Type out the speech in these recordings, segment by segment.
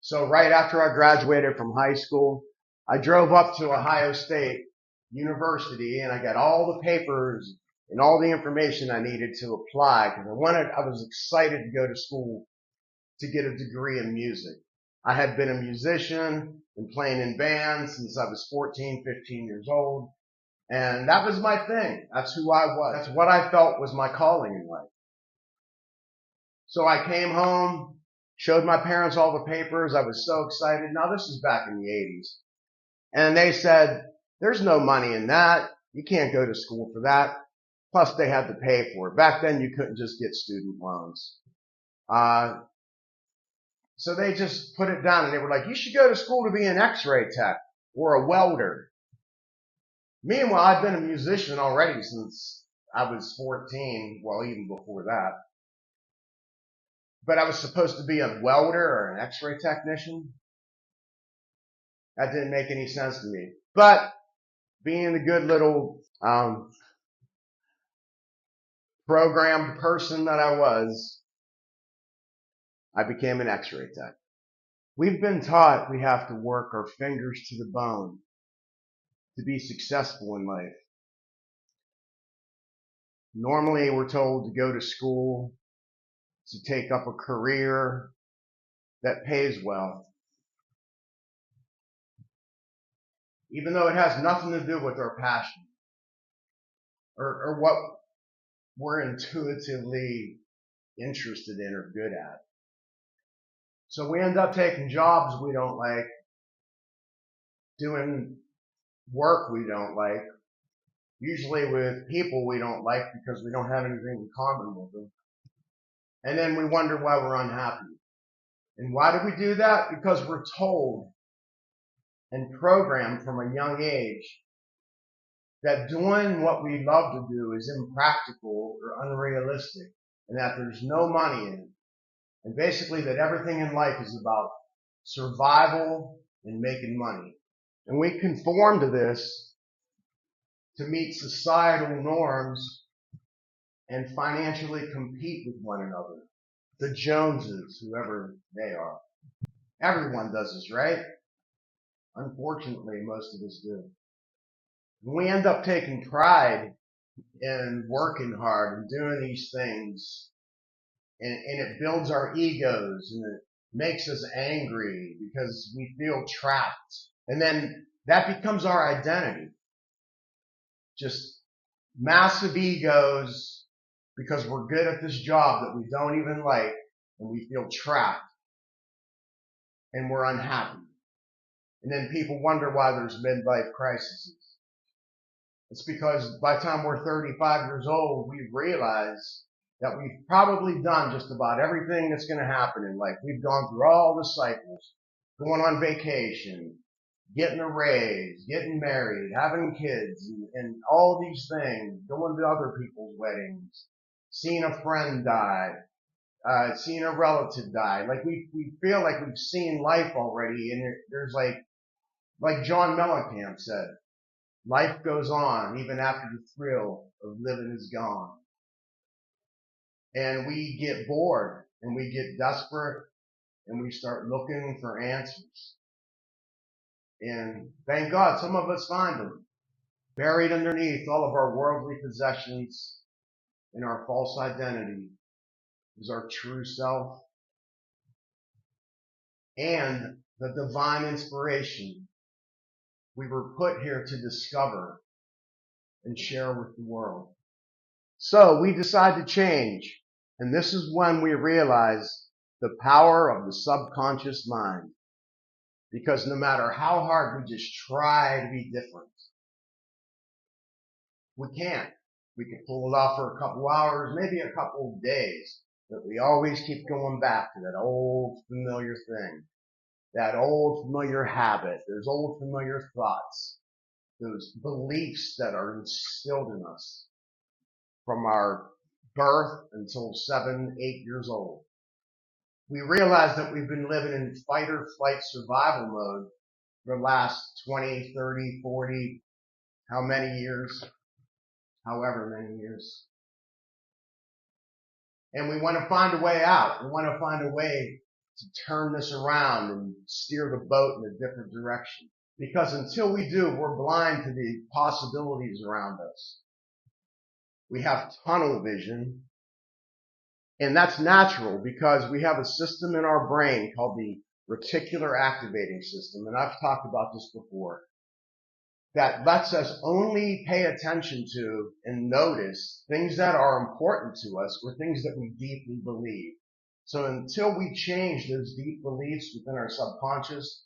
So right after I graduated from high school, I drove up to Ohio State University and I got all the papers and all the information I needed to apply because I was excited to go to school to get a degree in music. I had been a musician and playing in bands since I was 14, 15 years old. And that was my thing. That's who I was. That's what I felt was my calling in life. So I came home, showed my parents all the papers. I was so excited. Now this is back in the 80s. And they said, there's no money in that. You can't go to school for that. Plus they had to pay for it. Back then you couldn't just get student loans. So they just put it down and they were like, you should go to school to be an x-ray tech or a welder. Meanwhile, I've been a musician already since I was 14. Well, even before that. But I was supposed to be a welder or an x-ray technician. That didn't make any sense to me. But being the good little programmed person that I was, I became an x-ray tech. We've been taught we have to work our fingers to the bone to be successful in life. Normally, we're told to go to school, to take up a career that pays well, even though it has nothing to do with our passion or what we're intuitively interested in or good at. So we end up taking jobs we don't like, doing work we don't like, usually with people we don't like because we don't have anything in common with them. And then we wonder why we're unhappy. And why do we do that? Because we're told and programmed from a young age that doing what we love to do is impractical or unrealistic and that there's no money in it. And basically that everything in life is about survival and making money. And we conform to this to meet societal norms and financially compete with one another. The Joneses, whoever they are. Everyone does this, right? Unfortunately, most of us do. We end up taking pride in working hard and doing these things, and it builds our egos and it makes us angry because we feel trapped. And then that becomes our identity. Just massive egos because we're good at this job that we don't even like and we feel trapped and we're unhappy. And then people wonder why there's midlife crises. It's because by the time we're 35 years old, we realize that we've probably done just about everything that's going to happen in life. We've gone through all the cycles, going on vacation, getting a raise, getting married, having kids, and all these things, going to other people's weddings, seeing a friend die, seeing a relative die. Like we feel like we've seen life already, and there's like John Mellencamp said, life goes on even after the thrill of living is gone. And we get bored and we get desperate and we start looking for answers. And thank God some of us find them. Buried underneath all of our worldly possessions and our false identity is our true self and the divine inspiration we were put here to discover and share with the world. So we decide to change. And this is when we realize the power of the subconscious mind. Because no matter how hard we just try to be different, we can't. We can pull it off for a couple hours, maybe a couple of days, but we always keep going back to that old familiar thing, that old familiar habit, those old familiar thoughts, those beliefs that are instilled in us from our birth until 7, 8 years old. We realize that we've been living in fight or flight survival mode for the last 20, 30, 40, how many years? However many years. And we want to find a way out. We want to find a way to turn this around and steer the boat in a different direction. Because until we do, we're blind to the possibilities around us. We have tunnel vision, and that's natural because we have a system in our brain called the reticular activating system, and I've talked about this before, that lets us only pay attention to and notice things that are important to us or things that we deeply believe. So until we change those deep beliefs within our subconscious,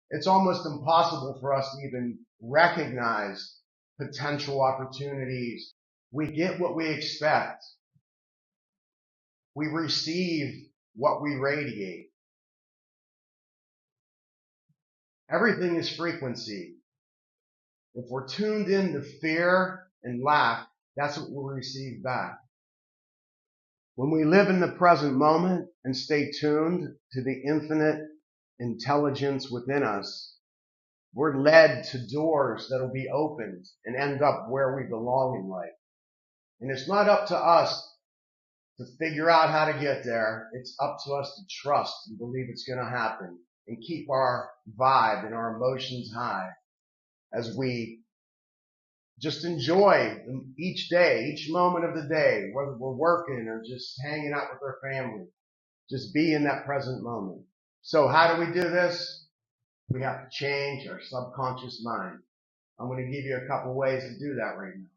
it's almost impossible for us to even recognize potential opportunities. We get what we expect. We receive what we radiate. Everything is frequency. If we're tuned into fear and lack, that's what we'll receive back. When we live in the present moment and stay tuned to the infinite intelligence within us, we're led to doors that'll be opened and end up where we belong in life. And it's not up to us to figure out how to get there. It's up to us to trust and believe it's going to happen and keep our vibe and our emotions high as we just enjoy each day, each moment of the day, whether we're working or just hanging out with our family. Just be in that present moment. So how do we do this? We have to change our subconscious mind. I'm going to give you a couple ways to do that right now.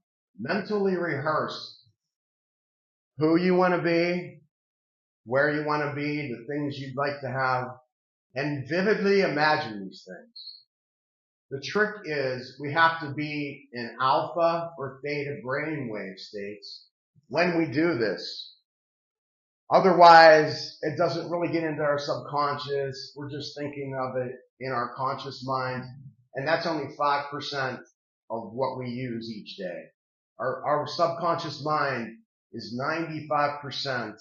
Mentally rehearse who you want to be, where you want to be, the things you'd like to have, and vividly imagine these things. The trick is we have to be in alpha or theta brainwave states when we do this. Otherwise, it doesn't really get into our subconscious. We're just thinking of it in our conscious mind, and that's only 5% of what we use each day. Our subconscious mind is 95% of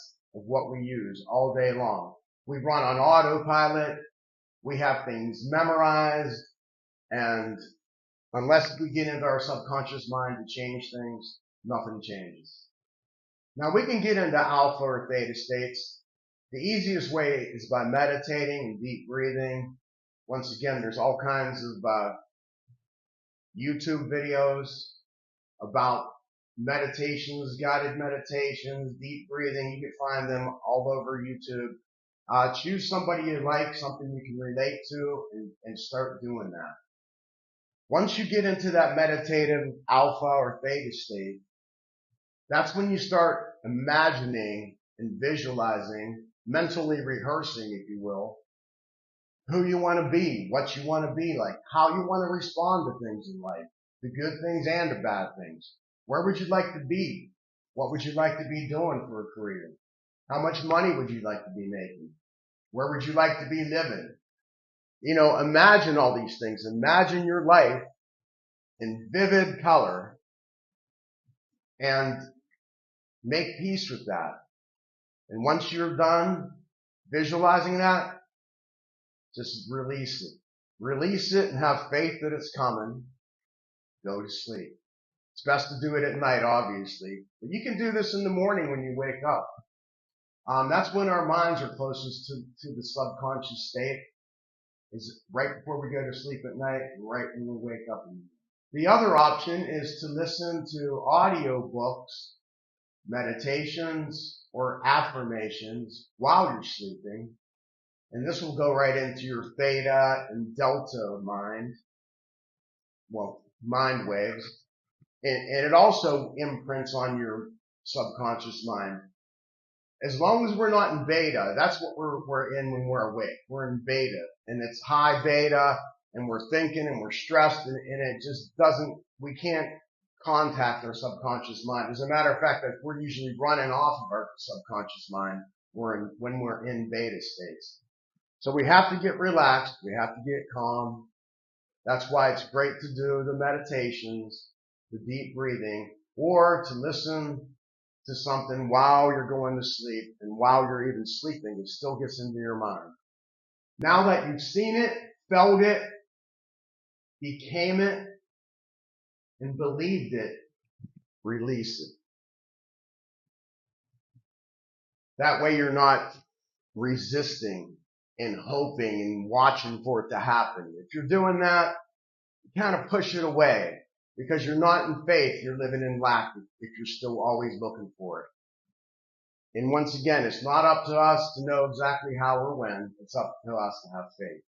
what we use all day long. We run on autopilot. We have things memorized. And unless we get into our subconscious mind to change things, nothing changes. Now we can get into alpha or theta states. The easiest way is by meditating and deep breathing. Once again, there's all kinds of YouTube videos about meditations, guided meditations, deep breathing. You can find them all over YouTube. Choose somebody you like, something you can relate to, and start doing that. Once you get into that meditative alpha or theta state, that's when you start imagining and visualizing, mentally rehearsing, if you will, who you want to be, what you want to be like, how you want to respond to things in life, the good things and the bad things. Where would you like to be? What would you like to be doing for a career? How much money would you like to be making? Where would you like to be living? You know, imagine all these things. Imagine your life in vivid color and make peace with that. And once you're done visualizing that, just release it. Release it and have faith that it's coming. Go to sleep. It's best to do it at night, obviously. But you can do this in the morning when you wake up. That's when our minds are closest to the subconscious state, is right before we go to sleep at night and right when we wake up in the morning. The other option is to listen to audio books, meditations, or affirmations while you're sleeping. And this will go right into your theta and delta mind, mind waves. And it also imprints on your subconscious mind. As long as we're not in beta, that's what we're in when we're awake. We're in beta, and it's high beta, and we're thinking and we're stressed, and it just doesn't, we can't contact our subconscious mind. As a matter of fact, that we're usually running off of our subconscious mind when we're in beta states. So we have to get relaxed. We have to get calm. That's why it's great to do the meditations, the deep breathing, or to listen to something while you're going to sleep, and while you're even sleeping, it still gets into your mind. Now that you've seen it, felt it, became it, and believed it, release it. That way you're not resisting and hoping and watching for it to happen. If you're doing that, you kind of push it away because you're not in faith. You're living in lack if you're still always looking for it. And once again, it's not up to us to know exactly how or when. It's up to us to have faith.